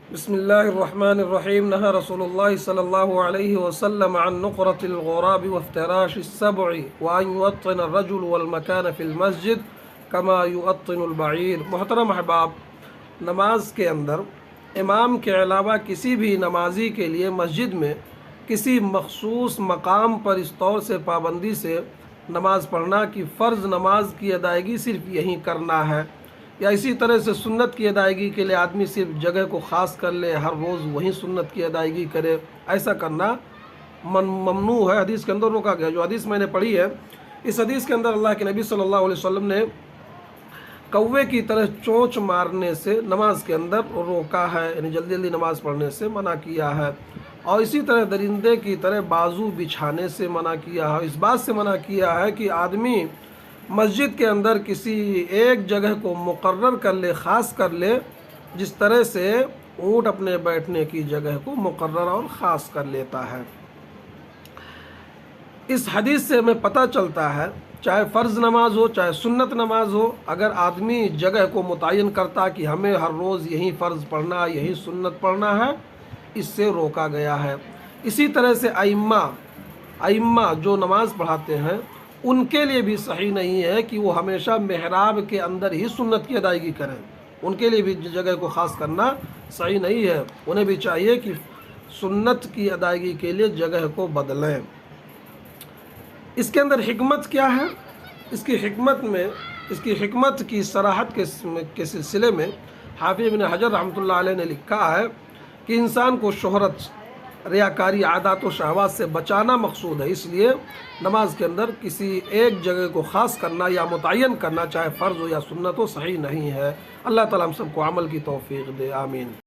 بسم الله الرحمن الرحيم. نهى رسول الله صلى الله عليه وسلم عن نقرة الغراب وافتراش السبع وأن يوطن الرجل والمكان في المسجد كما يوطن البعير. محترم احباب، نماز کے اندر امام کے علاوہ کسی بھی نمازی کے لیے مسجد میں کسی مخصوص مقام پر اس طور سے پابندی سے نماز پڑھنا کہ فرض نماز کی ادائیگی صرف یہیں کرنا ہے، یا اسی طرح سے سنت کی ادائیگی کے لیے آدمی صرف جگہ کو خاص کر لے، ہر روز وہیں سنت کی ادائیگی کرے، ایسا کرنا ممنوع ہے، حدیث کے اندر روکا گیا. جو حدیث میں نے پڑھی ہے، اس حدیث کے اندر اللہ کے نبی صلی اللہ علیہ وسلم نے کوے کی طرح چونچ مارنے سے نماز کے اندر روکا ہے، یعنی جلدی جلدی نماز پڑھنے سے منع کیا ہے، اور اسی طرح درندے کی طرح بازو بچھانے سے منع کیا ہے. اس بات سے منع کیا ہے کہ آدمی مسجد کے اندر کسی ایک جگہ کو مقرر کر لے، خاص کر لے، جس طرح سے اونٹ اپنے بیٹھنے کی جگہ کو مقرر اور خاص کر لیتا ہے. اس حدیث سے ہمیں پتہ چلتا ہے، چاہے فرض نماز ہو چاہے سنت نماز ہو، اگر آدمی جگہ کو متعین کرتا کہ ہمیں ہر روز یہی فرض پڑھنا، یہی سنت پڑھنا ہے، اس سے روکا گیا ہے. اسی طرح سے ائمہ جو نماز پڑھاتے ہیں، ان کے لیے بھی صحیح نہیں ہے کہ وہ ہمیشہ محراب کے اندر ہی سنت کی ادائیگی کریں. ان کے لیے بھی جگہ کو خاص کرنا صحیح نہیں ہے، انہیں بھی چاہیے کہ سنت کی ادائیگی کے لیے جگہ کو بدلیں. اس کے اندر حکمت کیا ہے؟ اس کی حکمت کی صراحت کے سلسلے میں حافظ ابن حجر رحمۃ اللہ علیہ نے لکھا ہے کہ انسان کو شہرت، ریاکاری، عادات و شہوات سے بچانا مقصود ہے، اس لیے نماز کے اندر کسی ایک جگہ کو خاص کرنا یا متعین کرنا، چاہے فرض ہو یا سنت ہو، صحیح نہیں ہے. اللہ تعالیٰ ہم سب کو عمل کی توفیق دے، آمین.